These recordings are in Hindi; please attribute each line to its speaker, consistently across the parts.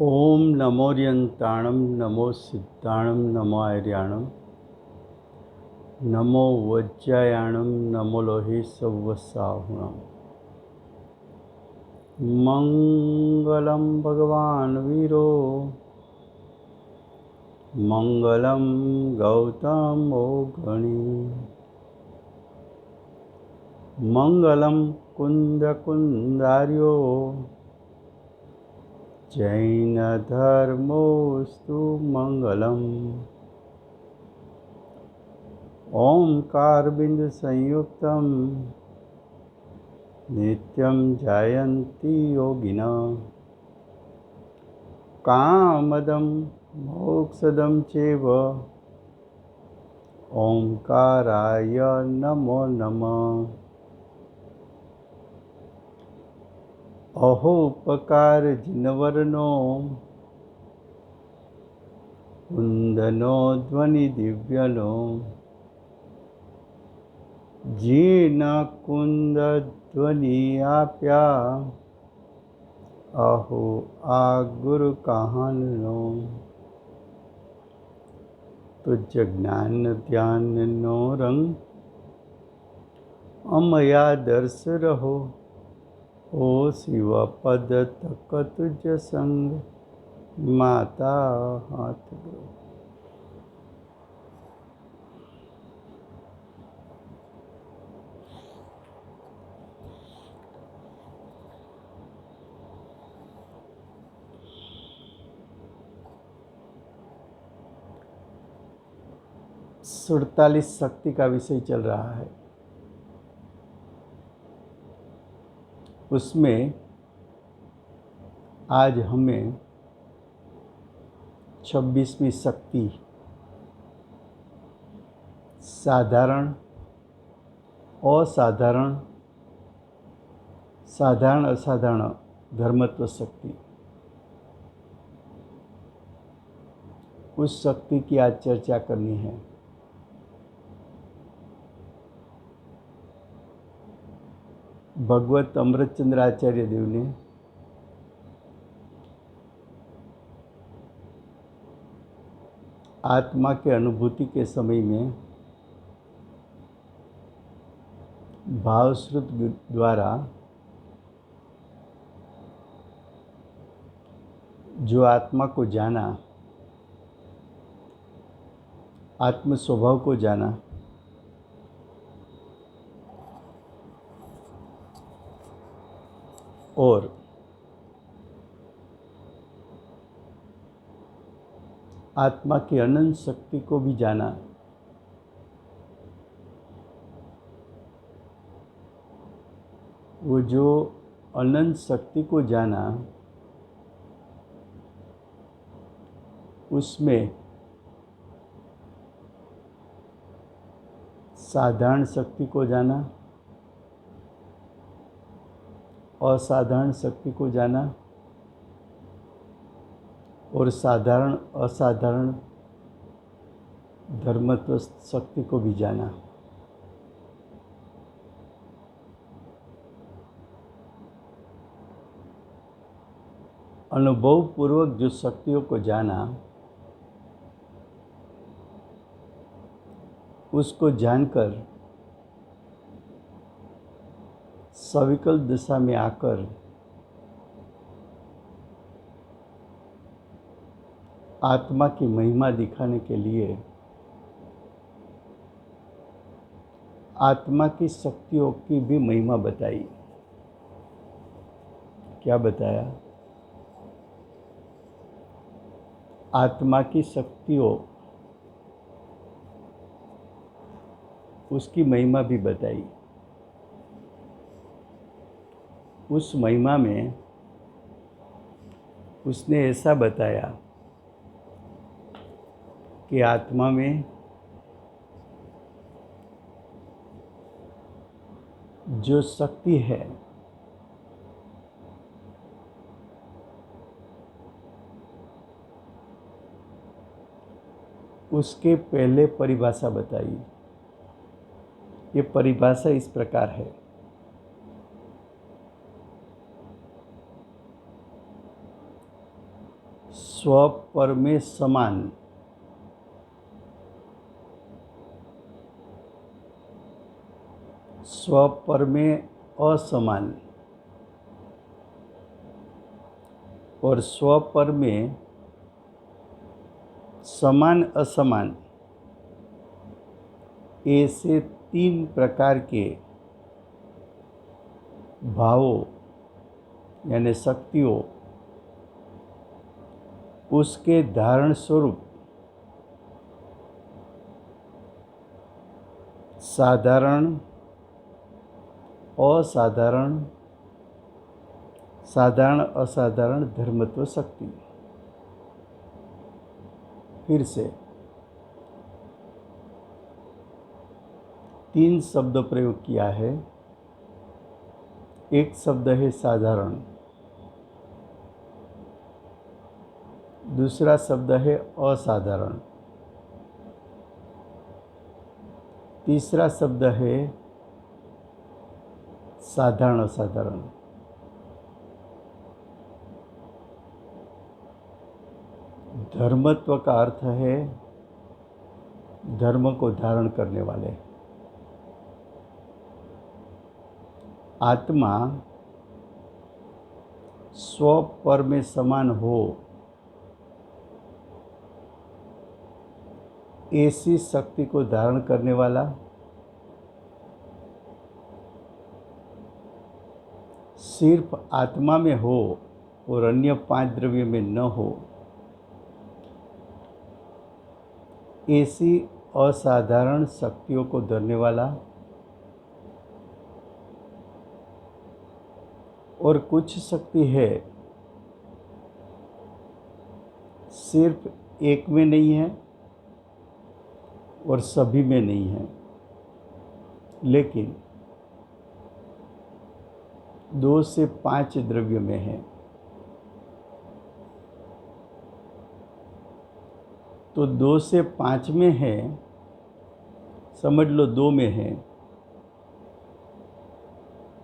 Speaker 1: ओम नमोर्यंताणं नमो सिद्धाणं नमो आर्याणं नमो वज्रायाणं नमो लोहे सव्वसाहुणं। मंगलम भगवान वीरो मंगलम गौतमो गणी मंगलम कुंद कुंदार्यो जैन धर्मोस्तु मंगलम। ओंकार बिंद संयुक्तम नित्यं जायन्ति योगिनः कामदं मोक्षदं चैव ओंकाराय नमो नमः। अहोपकार जिनवर्णो कुंदनो ध्वनि दिव्यनो जीन कुंद ध्वनि आप्या अहो आ गुरु कहानो। तुझ ज्ञान ध्यान नो रंग अमया दर्श रहो ओ शिव पद तक तुझ संग माता हाथ दो। सुड़तालीस शक्ति का विषय चल रहा है। उसमें आज हमें 26वीं शक्ति साधारण असाधारण साधारण असाधारण धर्मत्व शक्ति, उस शक्ति की आज चर्चा करनी है। भगवत अमृतचंद्र आचार्य देव ने आत्मा के अनुभूति के समय में भावश्रुत द्वारा जो आत्मा को जाना, आत्म स्वभाव को जाना, और आत्मा की अनंत शक्ति को भी जाना, वो जो अनंत शक्ति को जाना, उसमें साधारण शक्ति को जाना, असाधारण शक्ति को जाना और साधारण असाधारण धर्मत्व शक्ति को भी जाना। अनुभव पूर्वक जो शक्तियों को जाना, उसको जानकर सविकल्प दशा में आकर आत्मा की महिमा दिखाने के लिए आत्मा की शक्तियों की भी महिमा बताई। क्या बताया? आत्मा की शक्तियों, उसकी महिमा भी बताई। उस महिमा में उसने ऐसा बताया कि आत्मा में जो शक्ति है, उसके पहले परिभाषा बताई। ये परिभाषा इस प्रकार है। स्वपर में समान, स्वपर में असमान और स्वपर में समान असमान, ऐसे 3 प्रकार के भावों यानी शक्तियों उसके धारण स्वरूप साधारण, असाधारण, साधारण असाधारण धर्मत्व शक्ति। फिर से 3 शब्द प्रयोग किया है। एक शब्द है साधारण, दूसरा शब्द है असाधारण, तीसरा शब्द है साधारण असाधारण। धर्मत्व का अर्थ है धर्म को धारण करने वाले। आत्मा स्वपर में समान हो ऐसी शक्ति को धारण करने वाला, सिर्फ आत्मा में हो और अन्य 5 द्रव्य में न हो, ऐसी असाधारण शक्तियों को धरने वाला। और कुछ शक्ति है सिर्फ एक में नहीं है और सभी में नहीं है, लेकिन 2 से 5 द्रव्य में है। तो 2 से 5 में है, समझ लो 2 में है,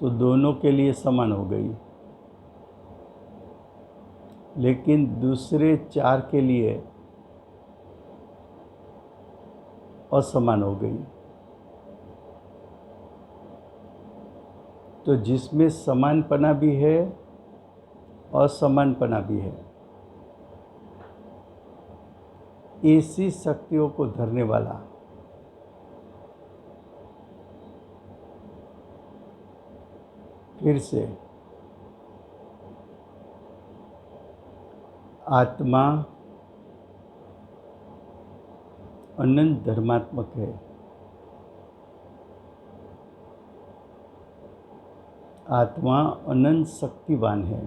Speaker 1: तो दोनों के लिए समान हो गई, लेकिन दूसरे 4 के लिए असमान हो गई। तो जिसमें समानपना भी है असमानपना भी है, ऐसी शक्तियों को धरने वाला फिर से आत्मा अनंत धर्मात्मक है। आत्मा अनंत शक्तिवान है।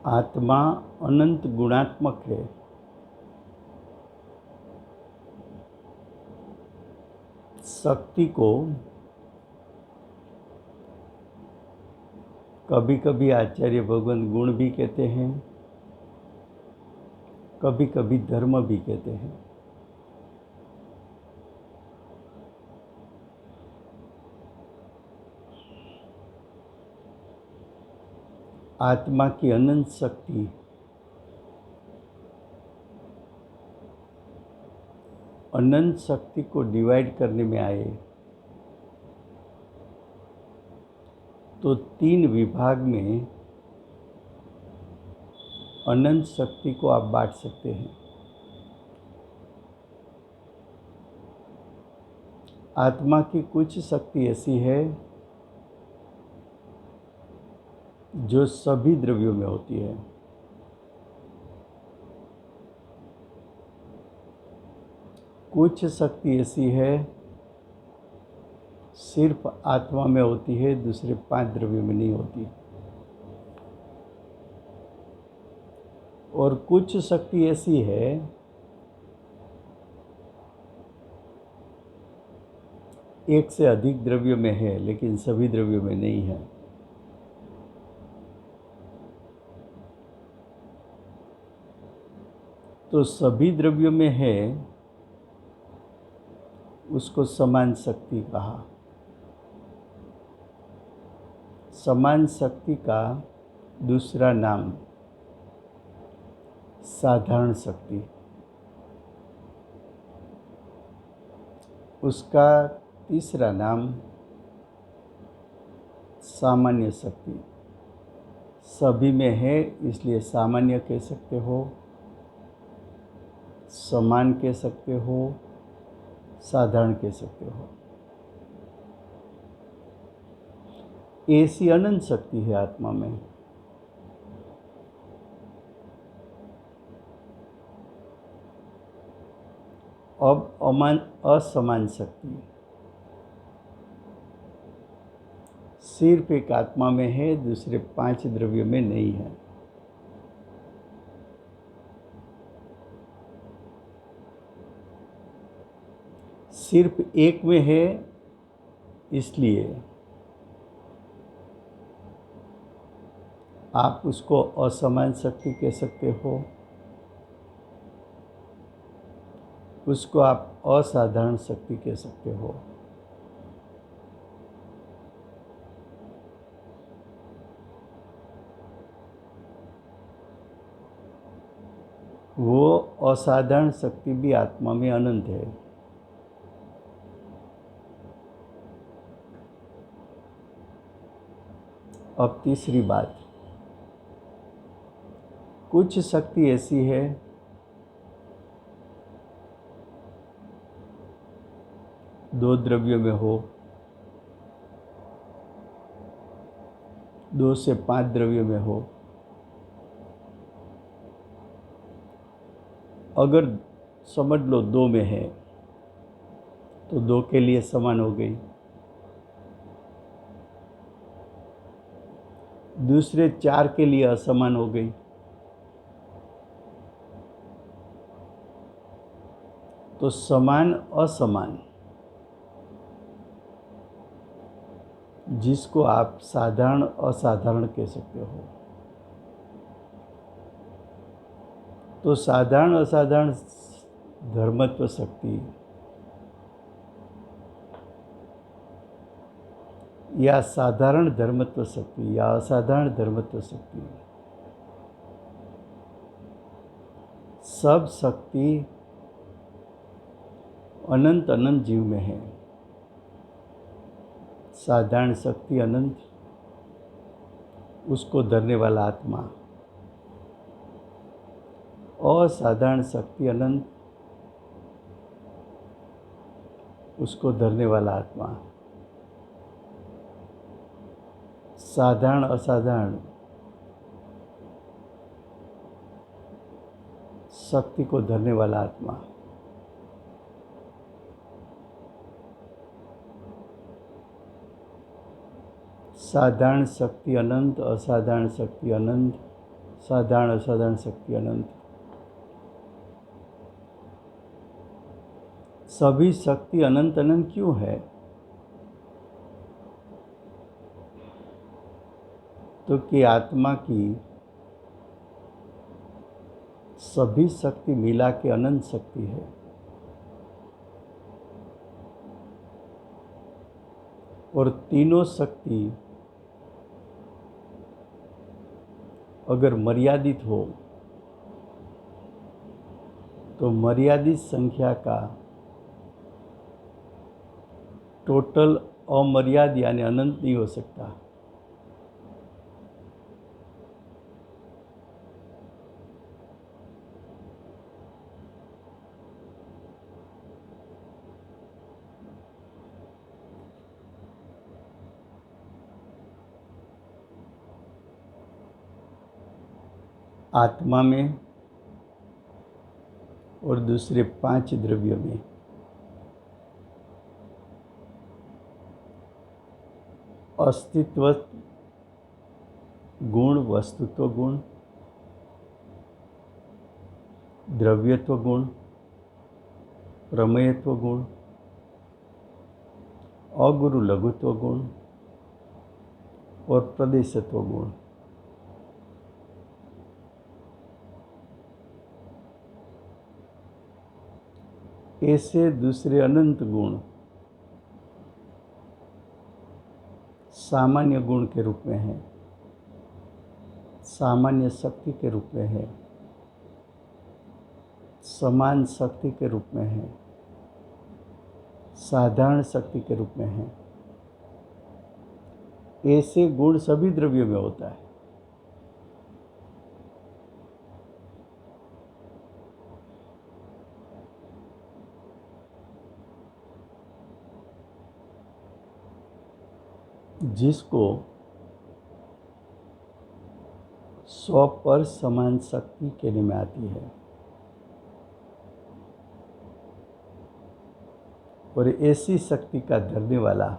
Speaker 1: आत्मा अनंत गुणात्मक है। शक्ति को कभी कभी आचार्य भगवान गुण भी कहते हैं, कभी कभी धर्म भी कहते हैं। आत्मा की अनंत शक्ति अनंत शक्ति को डिवाइड करने में आए तो 3 विभाग में अनंत शक्ति को आप बांट सकते हैं। आत्मा की कुछ शक्ति ऐसी है जो सभी द्रव्यों में होती है। कुछ शक्ति ऐसी है सिर्फ आत्मा में होती है, दूसरे 5 द्रव्यों में नहीं होती। और कुछ शक्ति ऐसी है एक से अधिक द्रव्यों में है, लेकिन सभी द्रव्यों में नहीं है। तो सभी द्रव्यों में है, उसको समान शक्ति कहा। समान शक्ति का दूसरा नाम साधारण शक्ति, उसका तीसरा नाम सामान्य शक्ति। सभी में है इसलिए सामान्य कह सकते हो, समान कह सकते हो, साधारण कह सकते हो। ऐसी अनंत शक्ति है आत्मा में। अब असमान शक्ति सिर्फ एक आत्मा में है, दूसरे 5 द्रव्यों में नहीं है। सिर्फ एक में है इसलिए आप उसको असमान शक्ति कह सकते हो, उसको आप असाधारण शक्ति कह सकते हो। वो असाधारण शक्ति भी आत्मा में अनंत है। अब तीसरी बात, कुछ शक्ति ऐसी है दो द्रव्यों में हो, 2 से 5 द्रव्यों में हो। अगर समझ लो 2 में है तो 2 के लिए समान हो गई, दूसरे 4 के लिए असमान हो गई। तो समान असमान, जिसको आप साधारण असाधारण कह सकते हो। तो साधारण असाधारण धर्मत्व शक्ति या साधारण धर्मत्व शक्ति या असाधारण धर्मत्व शक्ति, सब शक्ति अनंत अनंत जीव में है। साधारण शक्ति अनंत, उसको धरने वाला आत्मा। असाधारण शक्ति अनंत, उसको धरने वाला आत्मा। साधारण असाधारण शक्ति को धरने वाला आत्मा। साधारण शक्ति अनंत, असाधारण शक्ति अनंत, साधारण असाधारण शक्ति अनंत। सभी शक्ति अनंत अनंत क्यों है? तो कि आत्मा की सभी शक्ति मिला के अनंत शक्ति है। और तीनों शक्ति अगर मर्यादित हो तो मर्यादित संख्या का टोटल अमर्याद यानी अनंत नहीं हो सकता। आत्मा में और दूसरे 5 द्रव्यों में अस्तित्व गुण, वस्तुत्व गुण, द्रव्यत्व गुण, प्रमेयत्व गुण, अगुरु लघुत्व गुण और प्रदेशत्व गुण। ऐसे दूसरे अनंत गुण सामान्य गुण के रूप में है, सामान्य शक्ति के रूप में है, समान शक्ति के रूप में है, साधारण शक्ति के रूप में है। ऐसे गुण सभी द्रव्यों में होता है। जिसको 100 पर समान शक्ति कहने में आती है, और ऐसी शक्ति का धरने वाला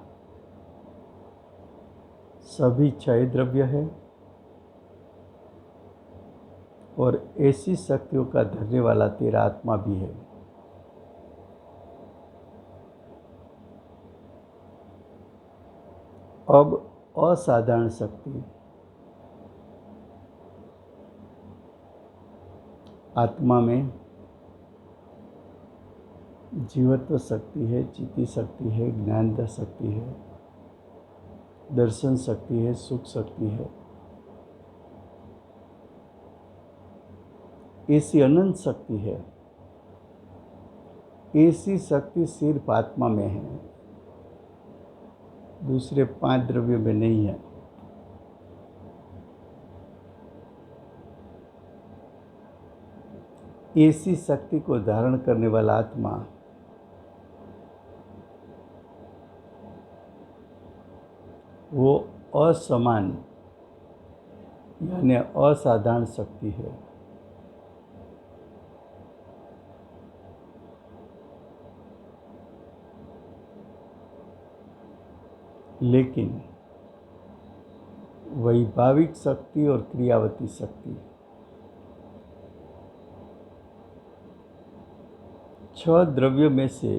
Speaker 1: सभी क्षय द्रव्य है, और ऐसी शक्तियों का धरने वाला तेरा आत्मा भी है। अब असाधारण शक्ति आत्मा में जीवत्व शक्ति है, चिति शक्ति है, ज्ञान शक्ति है, दर्शन शक्ति है, सुख शक्ति है। ऐसी अनंत शक्ति है। ऐसी शक्ति सिर्फ आत्मा में है, दूसरे 5 द्रव्यों में नहीं है। ऐसी शक्ति को धारण करने वाला आत्मा वो असमान यानी असाधारण शक्ति है। लेकिन वैभाविक शक्ति और क्रियावती शक्ति 6 द्रव्यों में से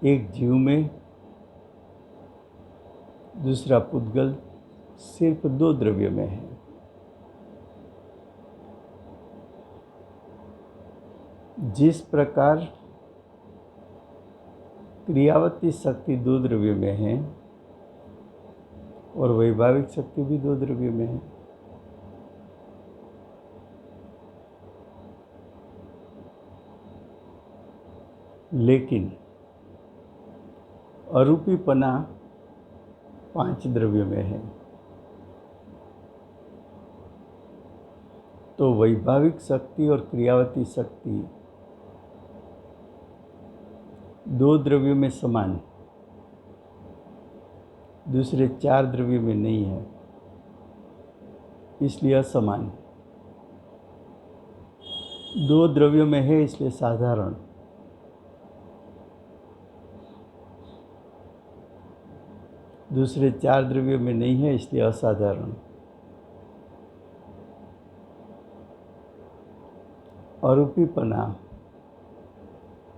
Speaker 1: एक जीव में, दूसरा पुद्गल सिर्फ 2 द्रव्यों में है। जिस प्रकार क्रियावती शक्ति 2 द्रव्यों में है और वैभाविक शक्ति भी 2 द्रव्यों में है। लेकिन अरूपीपना 5 द्रव्यों में है। तो वैभाविक शक्ति और क्रियावती शक्ति 2 द्रव्यों में समान, दूसरे 4 द्रव्यों में नहीं है, इसलिए असमान। 2 द्रव्यों में है इसलिए साधारण, दूसरे 4 द्रव्यों में नहीं है इसलिए असाधारण। अरूपीपना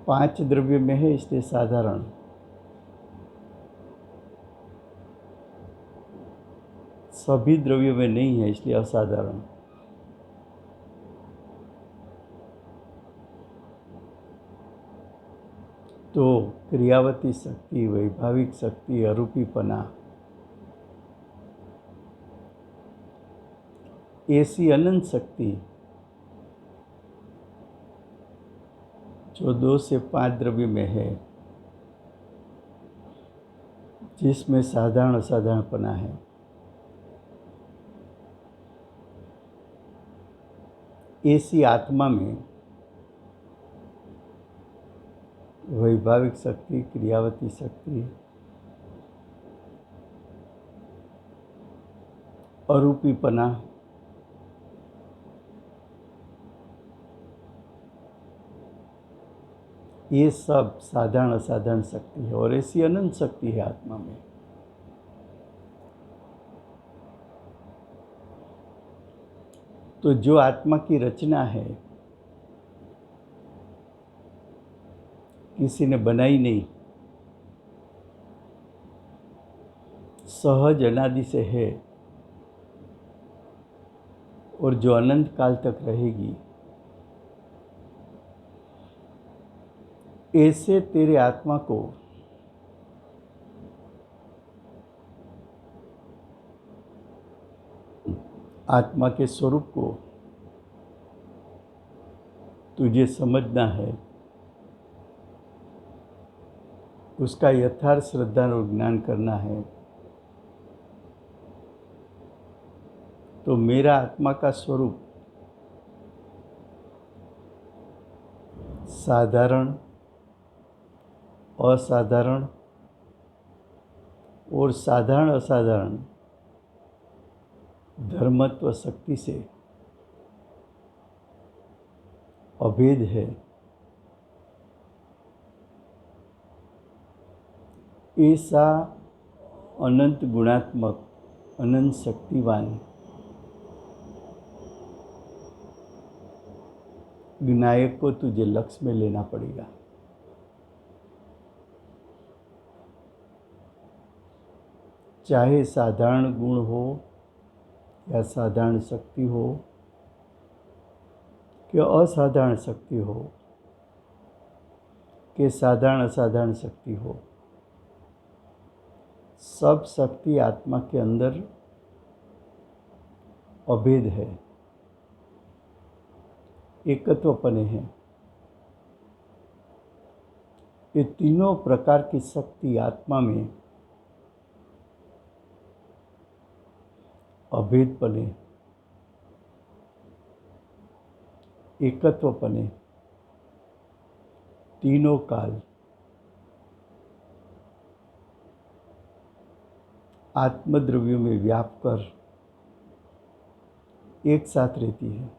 Speaker 1: 5 द्रव्यों में है इसलिए साधारण, सभी द्रव्यों में नहीं है इसलिए असाधारण। तो क्रियावती शक्ति, वैभाविक शक्ति, अरूपीपना ऐसी अनंत शक्ति जो 2 से 5 द्रव्य में है, जिसमें साधारण असाधारणपना है, ऐसी आत्मा में वैभाविक शक्ति, क्रियावती शक्ति, अरूपीपना ये सब साधारण असाधारण शक्ति है, और ऐसी अनंत शक्ति है आत्मा में। तो जो आत्मा की रचना है किसी ने बनाई नहीं, सहज अनादि से है और जो अनंत काल तक रहेगी, ऐसे तेरे आत्मा को आत्मा के स्वरूप को तुझे समझना है, उसका यथार्थ श्रद्धा और ज्ञान करना है, तो मेरा आत्मा का स्वरूप साधारण, असाधारण और साधारण असाधारण धर्मत्व शक्ति से अभेद है। ऐसा अनंत गुणात्मक, अनंत शक्तिवान विनायक को तुझे लक्ष्य में लेना पड़ेगा। चाहे साधारण गुण हो या साधारण शक्ति हो कि असाधारण शक्ति हो कि साधारण असाधारण शक्ति हो, सब शक्ति आत्मा के अंदर अभेद है, एकत्वपने है। ये तीनों प्रकार की शक्ति आत्मा में अभेदपने, एकत्वपने, तीनों काल आत्मद्रव्यों में व्याप कर एक साथ रहती है।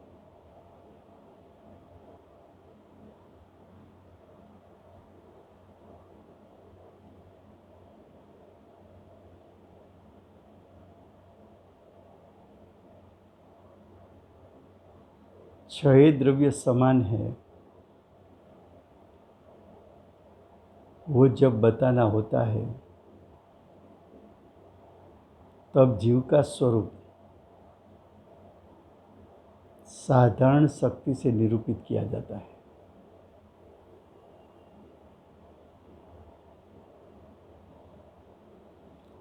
Speaker 1: छह द्रव्य समान है, वो जब बताना होता है तब जीव का स्वरूप साधारण शक्ति से निरूपित किया जाता है।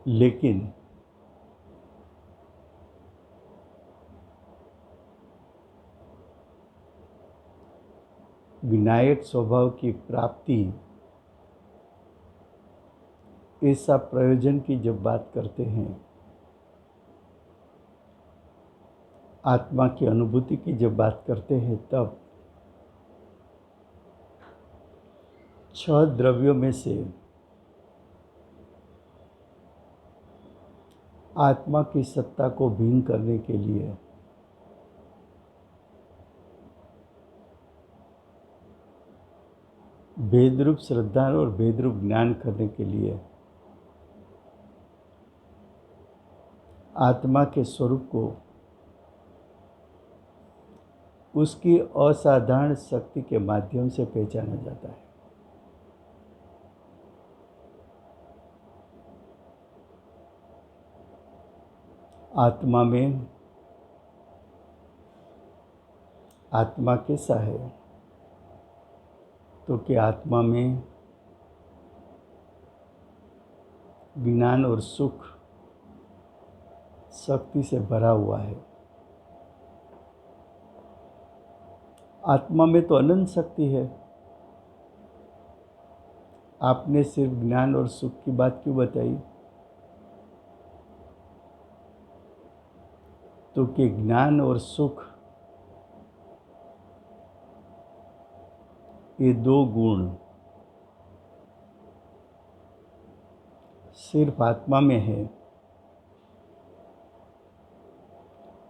Speaker 1: लेकिन विनायक स्वभाव की प्राप्ति, ऐसा प्रयोजन की जब बात करते हैं, आत्मा की अनुभूति की जब बात करते हैं, तब छह द्रव्यों में से आत्मा की सत्ता को भिन्न करने के लिए भेदरूप श्रद्धा और भेदरूप ज्ञान करने के लिए आत्मा के स्वरूप को उसकी असाधारण शक्ति के माध्यम से पहचाना जाता है। आत्मा में आत्मा कैसा है, तो कि आत्मा में ज्ञान और सुख शक्ति से भरा हुआ है। आत्मा में तो अनंत शक्ति है। आपने सिर्फ ज्ञान और सुख की बात क्यों बताई? तो कि ज्ञान और सुख, ये दो गुण सिर्फ आत्मा में है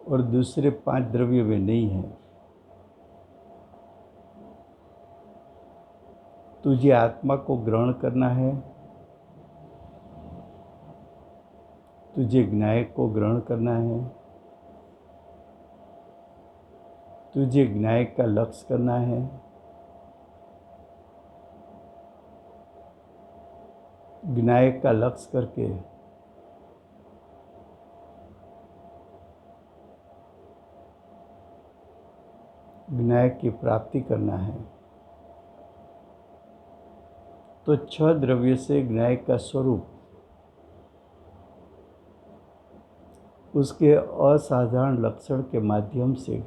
Speaker 1: और दूसरे 5 द्रव्यों में नहीं है। तुझे आत्मा को ग्रहण करना है, तुझे ज्ञायक को ग्रहण करना है, तुझे ज्ञायक का लक्ष्य करना है, ज्ञायक का लक्ष्य करके विनायक की प्राप्ति करना है। तो 6 द्रव्य से विनायक का स्वरूप उसके असाधारण लक्षण के माध्यम से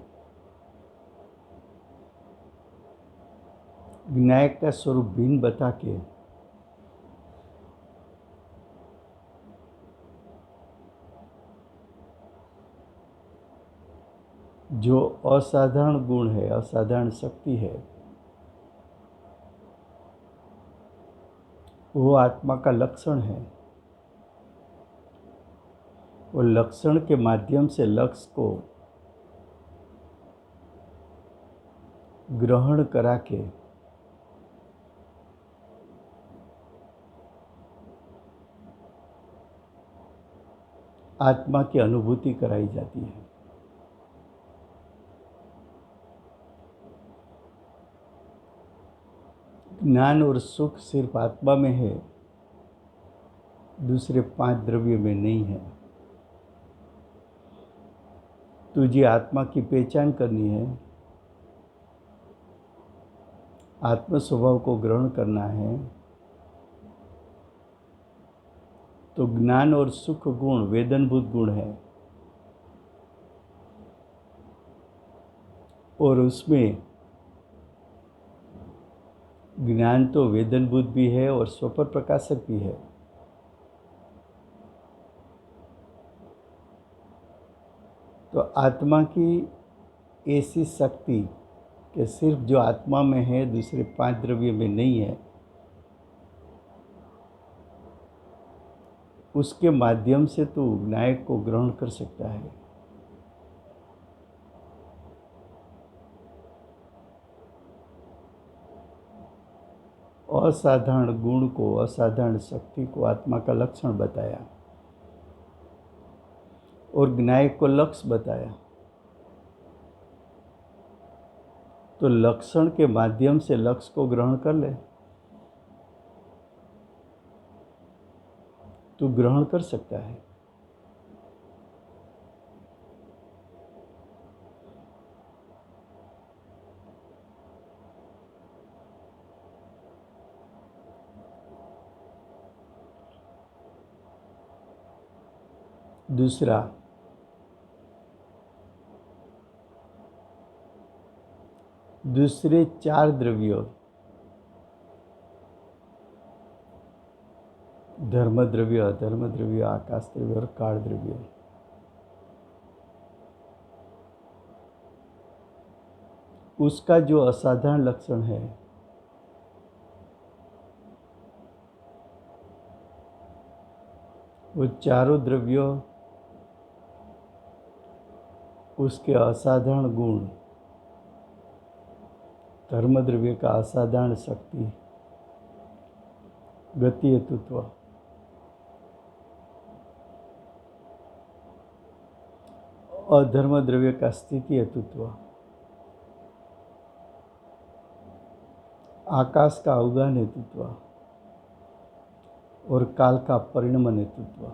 Speaker 1: विनायक का स्वरूप भिन्न बता के जो असाधारण गुण है, असाधारण शक्ति है, वो आत्मा का लक्षण है। वो लक्षण के माध्यम से लक्ष्य को ग्रहण करा के आत्मा की अनुभूति कराई जाती है। ज्ञान और सुख सिर्फ आत्मा में है, दूसरे 5 द्रव्यों में नहीं है। तुझे आत्मा की पहचान करनी है, आत्म स्वभाव को ग्रहण करना है, तो ज्ञान और सुख गुण वेदनभूत गुण है, और उसमें ज्ञान तो वेदनभूत भी है और स्वपर प्रकाशक भी है। तो आत्मा की ऐसी शक्ति कि सिर्फ जो आत्मा में है, दूसरे 5 द्रव्य में नहीं है, उसके माध्यम से तू विनायक को ग्रहण कर सकता है। असाधारण गुण को, असाधारण शक्ति को आत्मा का लक्षण बताया और विनायक को लक्ष्य बताया। तो लक्षण के माध्यम से लक्ष्य को ग्रहण कर ले, तू ग्रहण कर सकता है। दूसरा, दूसरे 4 द्रव्यों, धर्म द्रव्य, अधर्म द्रव्य, आकाश द्रव्य और काल द्रव्य, उसका जो असाधारण लक्षण है, वो चारों द्रव्यों, उसके असाधारण गुण, धर्म द्रव्य का असाधारण शक्ति, गति हेतुत्व, अधर्म द्रव्य का स्थिति हेतुत्व, आकाश का अवगान हेतुत्व और काल का परिणमन हेतुत्व,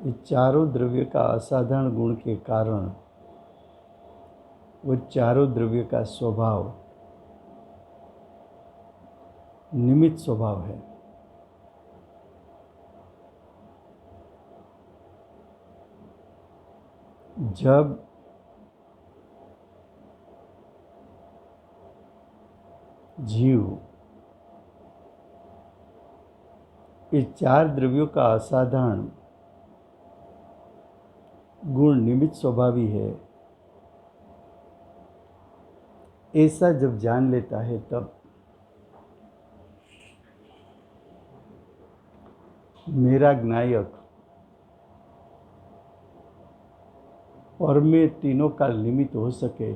Speaker 1: ये चारों द्रव्य का असाधारण गुण के कारण वो चारों द्रव्य का स्वभाव निमित्त स्वभाव है। जब जीव ये 4 द्रव्यों का असाधारण गुण निमित्त स्वभावी है, ऐसा जब जान लेता है, तब मेरा ज्ञायक और मैं तीनों का निमित्त हो सके,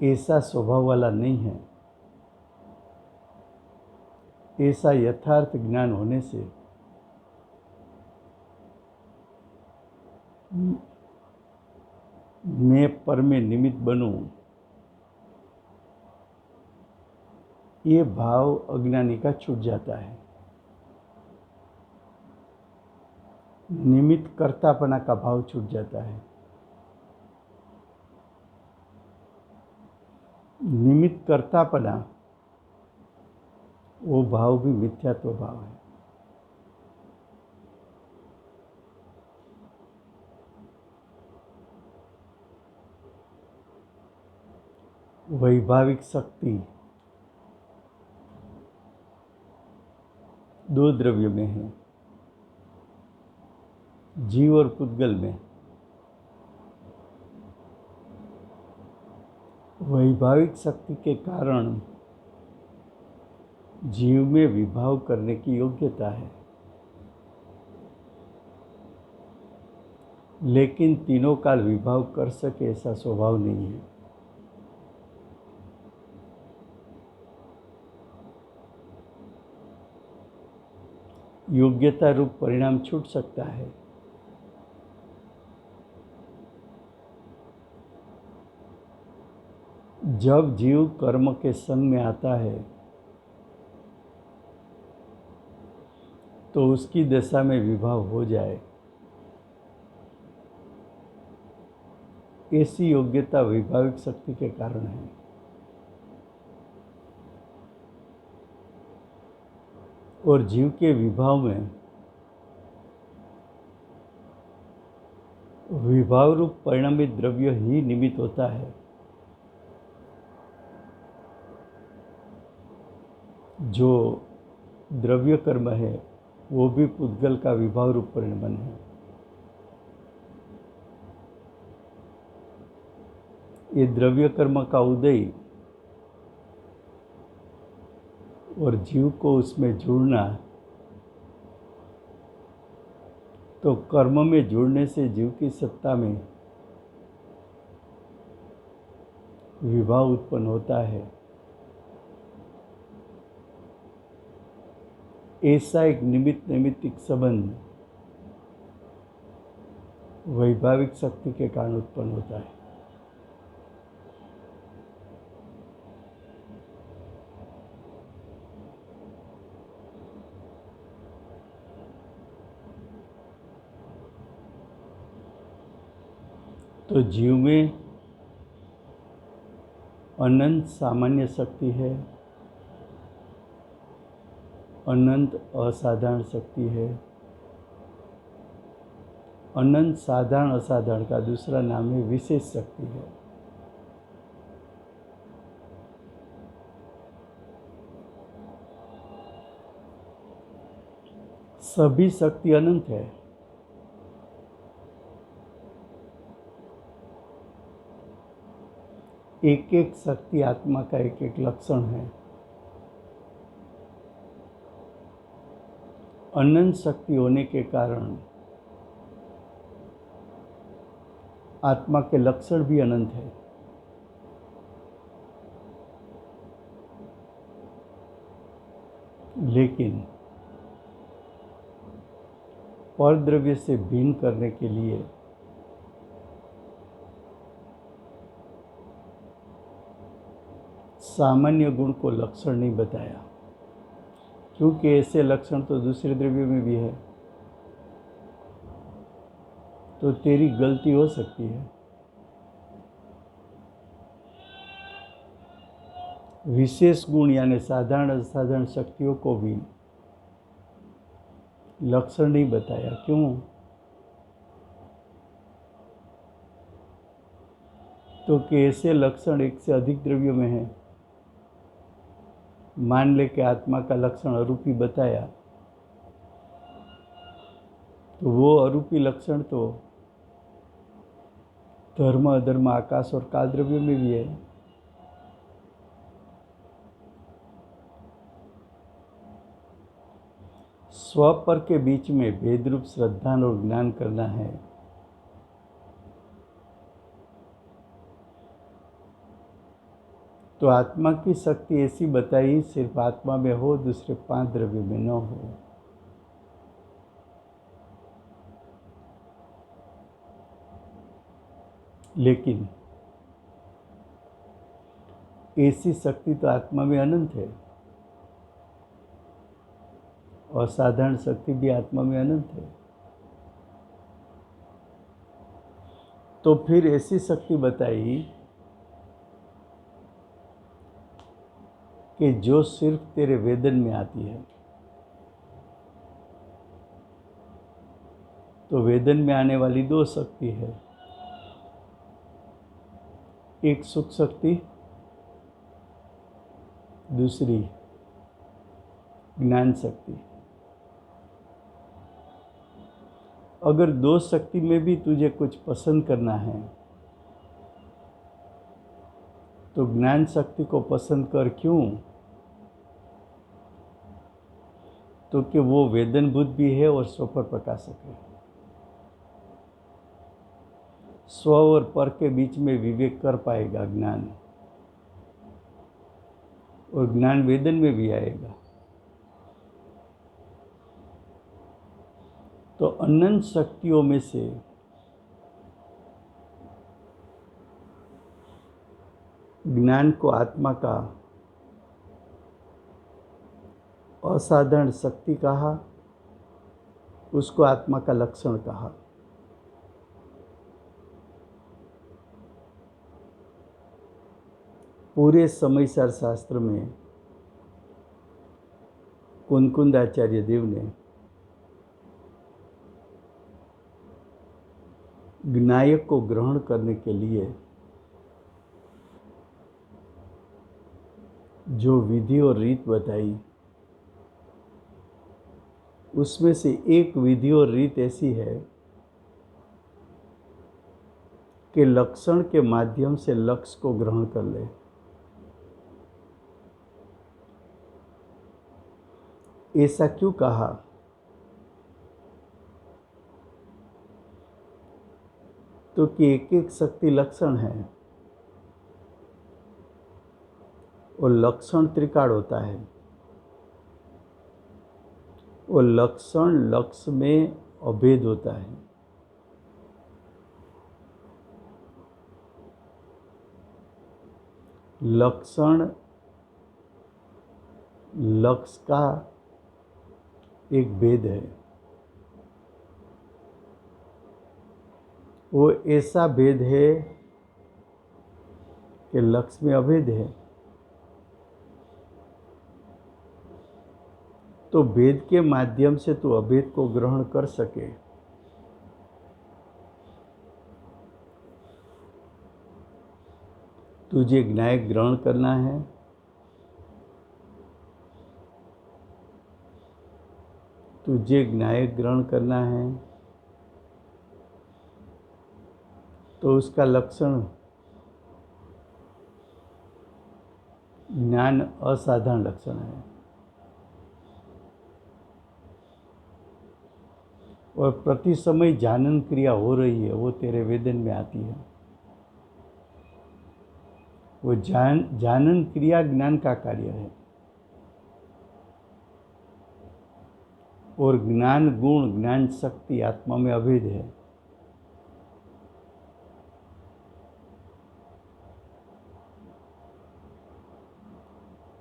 Speaker 1: ऐसा स्वभाव वाला नहीं है। ऐसा यथार्थ ज्ञान होने से मैं पर में निमित्त बनूं, ये भाव अज्ञानी का छूट जाता है। निमित्त कर्तापना का भाव छूट जाता है। निमित्त कर्तापना, वो भाव भी मिथ्यात्व भाव है। वैभाविक शक्ति दो द्रव्य में है, जीव और पुद्गल में। वैभाविक शक्ति के कारण जीव में विभाव करने की योग्यता है, लेकिन तीनों काल विभाव कर सके ऐसा स्वभाव नहीं है। योग्यता रूप परिणाम छूट सकता है। जब जीव कर्म के संग में आता है तो उसकी दशा में विभाव हो जाए, ऐसी योग्यता वैभाविक शक्ति के कारण है। और जीव के विभाव में विभाव रूप परिणामित द्रव्य ही निमित्त होता है। जो द्रव्य कर्म है वो भी पुद्गल का विभाव रूप परिणाम है। ये द्रव्य कर्म का उदय और जीव को उसमें जुड़ना, तो कर्म में जुड़ने से जीव की सत्ता में विभाव उत्पन्न होता है। ऐसा एक निमित्त नैमित्तिक संबंध वैभाविक शक्ति के कारण उत्पन्न होता है। तो जीव में अनंत सामान्य शक्ति है, अनंत असाधारण शक्ति है। अनंत साधारण असाधारण का दूसरा नाम है विशेष शक्ति है। सभी शक्ति अनंत है, एक एक शक्ति आत्मा का एक एक लक्षण है। अनंत शक्ति होने के कारण आत्मा के लक्षण भी अनंत है। लेकिन परद्रव्य से भिन्न करने के लिए सामान्य गुण को लक्षण नहीं बताया, क्योंकि ऐसे लक्षण तो दूसरे द्रव्य में भी है। तो तेरी गलती हो सकती है। विशेष गुण यानी साधारण असाधारण शक्तियों को भी लक्षण नहीं बताया। क्यों? तो कि ऐसे लक्षण एक से अधिक द्रव्यों में है। मान ले कि आत्मा का लक्षण अरूपी बताया, तो वो अरूपी लक्षण तो धर्म अधर्म आकाश और काल द्रव्यों में भी है। स्वपर के बीच में भेद रूप श्रद्धा और ज्ञान करना है। तो आत्मा की शक्ति ऐसी बताई सिर्फ आत्मा में हो, दूसरे 5 द्रव्य में न हो। लेकिन ऐसी शक्ति तो आत्मा में अनंत है, और साधारण शक्ति भी आत्मा में अनंत है। तो फिर ऐसी शक्ति बताई कि जो सिर्फ तेरे वेदन में आती है। तो वेदन में आने वाली 2 शक्ति है, एक सुख शक्ति दूसरी ज्ञान शक्ति। अगर दो शक्ति में भी तुझे कुछ पसंद करना है तो ज्ञान शक्ति को पसंद कर। क्यों? तो कि वो वेदनभूत भी है और स्व पर प्रकाशक है। स्व और पर के बीच में विवेक कर पाएगा ज्ञान, और ज्ञान वेदन में भी आएगा। तो अनंत शक्तियों में से ज्ञान को आत्मा का असाधारण शक्ति कहा, उसको आत्मा का लक्षण कहा। पूरे समयसार शास्त्र में कुनकुंद आचार्य देव ने ज्ञायक को ग्रहण करने के लिए जो विधि और रीत बताई, उसमें से एक विधि और रीत ऐसी है कि लक्षण के माध्यम से लक्ष्य को ग्रहण कर ले। ऐसा क्यों कहा? तो कि एक एक शक्ति लक्षण है, और लक्षण त्रिकाल होता है, और लक्षण लक्ष्य में अभेद होता है। लक्षण लक्ष्य का एक भेद है, वो ऐसा भेद है कि लक्ष्य में अभेद है। तो भेद के माध्यम से तू अभेद को ग्रहण कर सके, तुझे ज्ञायक ग्रहण करना है। तुझे ज्ञायक ग्रहण करना है तो उसका लक्षण ज्ञान असाधारण लक्षण है, और प्रति समय जानन क्रिया हो रही है, वो तेरे वेदन में आती है। वो जानन क्रिया ज्ञान का कार्य है, और ज्ञान गुण ज्ञान शक्ति आत्मा में अभेद है।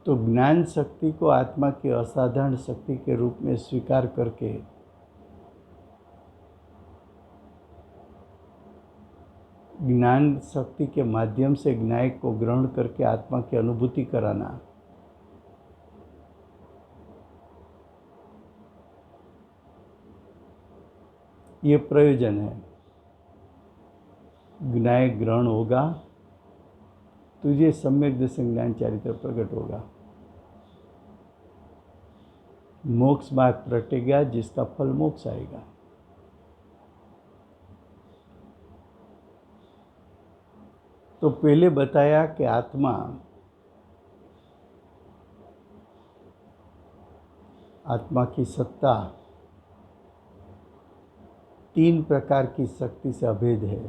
Speaker 1: तो ज्ञान शक्ति को आत्मा की असाधारण शक्ति के रूप में स्वीकार करके ज्ञान शक्ति के माध्यम से ज्ञायक को ग्रहण करके आत्मा की अनुभूति कराना, ये प्रयोजन है। ज्ञायक ग्रहण होगा, तुझे सम्यक दर्शन ज्ञान चारित्र प्रकट होगा, मोक्ष मार्ग प्रटेगा, जिसका फल मोक्ष आएगा। तो पहले बताया कि आत्मा की सत्ता तीन प्रकार की शक्ति से अभेद है।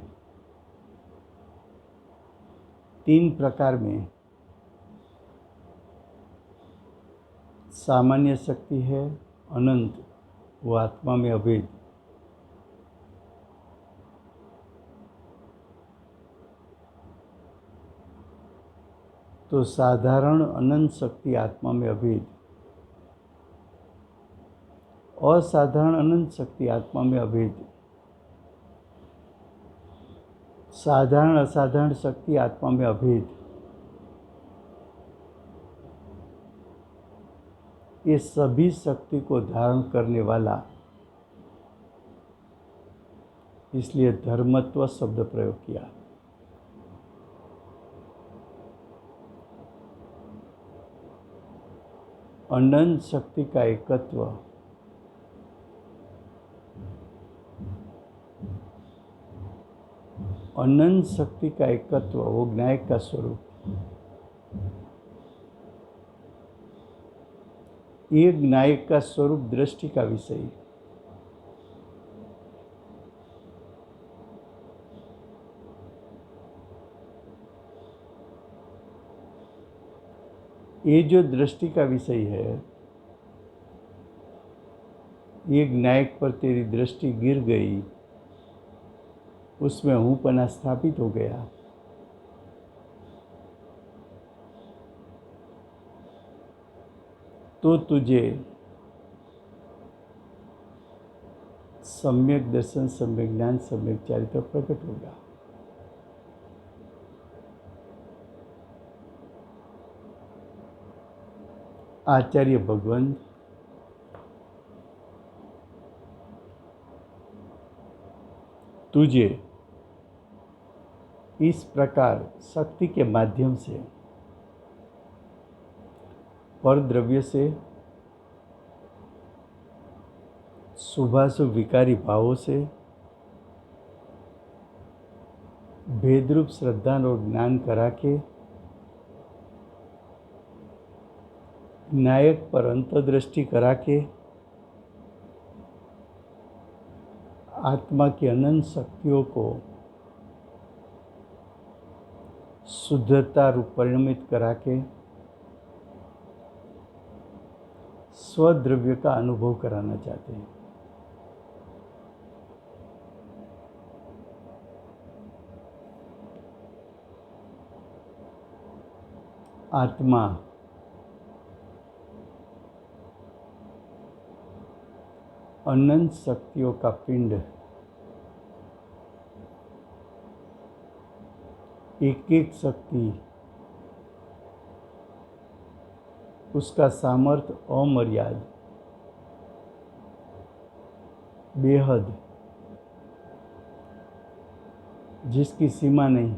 Speaker 1: तीन प्रकार में सामान्य शक्ति है अनंत, वो आत्मा में अभेद। तो साधारण अनंत शक्ति आत्मा में अभेद, असाधारण अनंत शक्ति आत्मा में अभेद, साधारण असाधारण शक्ति आत्मा में अभेद। ये सभी शक्ति को धारण करने वाला, इसलिए धर्मत्व शब्द प्रयोग किया। अनंत शक्ति का एकत्व, अनंत शक्ति का एकत्व, वो विनायक का स्वरूप। ये विनायक का स्वरूप दृष्टि का विषय। ये जो दृष्टि का विषय है, ये विनायक पर तेरी दृष्टि गिर गई, उसमें हूँपना स्थापित हो गया। तो तुझे सम्यक दर्शन, सम्यक ज्ञान, सम्यक चारित्र प्रकट होगा। आचार्य भगवंत तुझे इस प्रकार शक्ति के माध्यम से, पर द्रव्य से, शुभाशुभ विकारी भावों से, भेदरूप श्रद्धा और ज्ञान करा के विनायक पर अंतर्दृष्टि करा के आत्मा की अनंत शक्तियों को शुद्धता रूप परिणमित करा के स्वद्रव्य का अनुभव कराना चाहते हैं। आत्मा अनंत शक्तियों का पिंड, एक एक शक्ति, उसका सामर्थ्य अमर्याद, बेहद, जिसकी सीमा नहीं।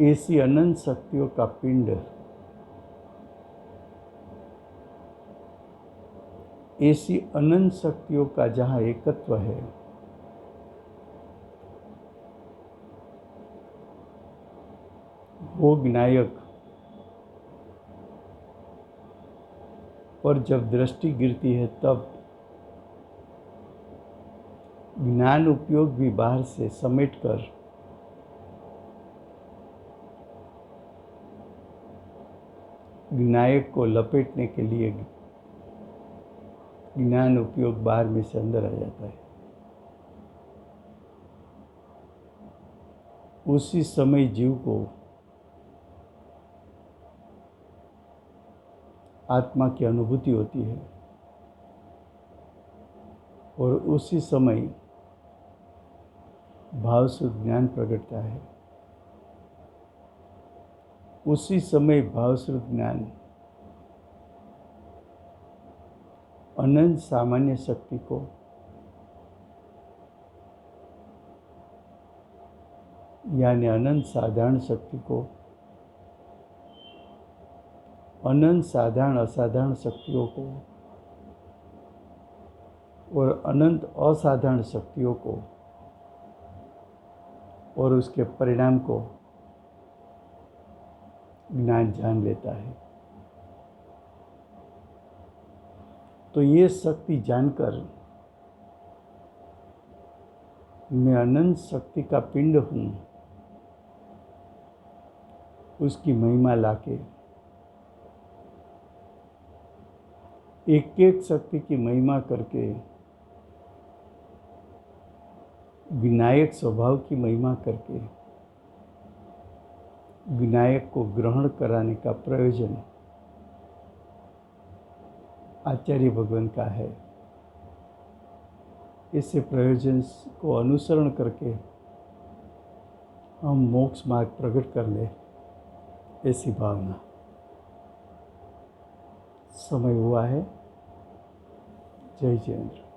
Speaker 1: ऐसी अनंत शक्तियों का पिंड, ऐसी अनंत शक्तियों का जहाँ एकत्व है, वो विनायक पर जब दृष्टि गिरती है, तब ज्ञान उपयोग भी बाहर से समेटकर विनायक को लपेटने के लिए ज्ञान उपयोग बाहर में से अंदर आ जाता है। उसी समय जीव को आत्मा की अनुभूति होती है और उसी समय भाव से ज्ञान प्रकटता है। उसी समय भाव से ज्ञान अनंत सामान्य शक्ति को यानी अनंत साधारण शक्ति को, अनंत साधारण असाधारण शक्तियों को और अनंत असाधारण शक्तियों को और उसके परिणाम को ज्ञान जान लेता है। तो ये शक्ति जानकर मैं अनंत शक्ति का पिंड हूँ, उसकी महिमा लाके एक एक शक्ति की महिमा करके विनायक स्वभाव की महिमा करके विनायक को ग्रहण कराने का प्रयोजन आचार्य भगवान का है। इस प्रयोजन को अनुसरण करके हम मोक्ष मार्ग प्रकट कर ले, ऐसी भावना। समय हुआ है। जय जयेंद्र।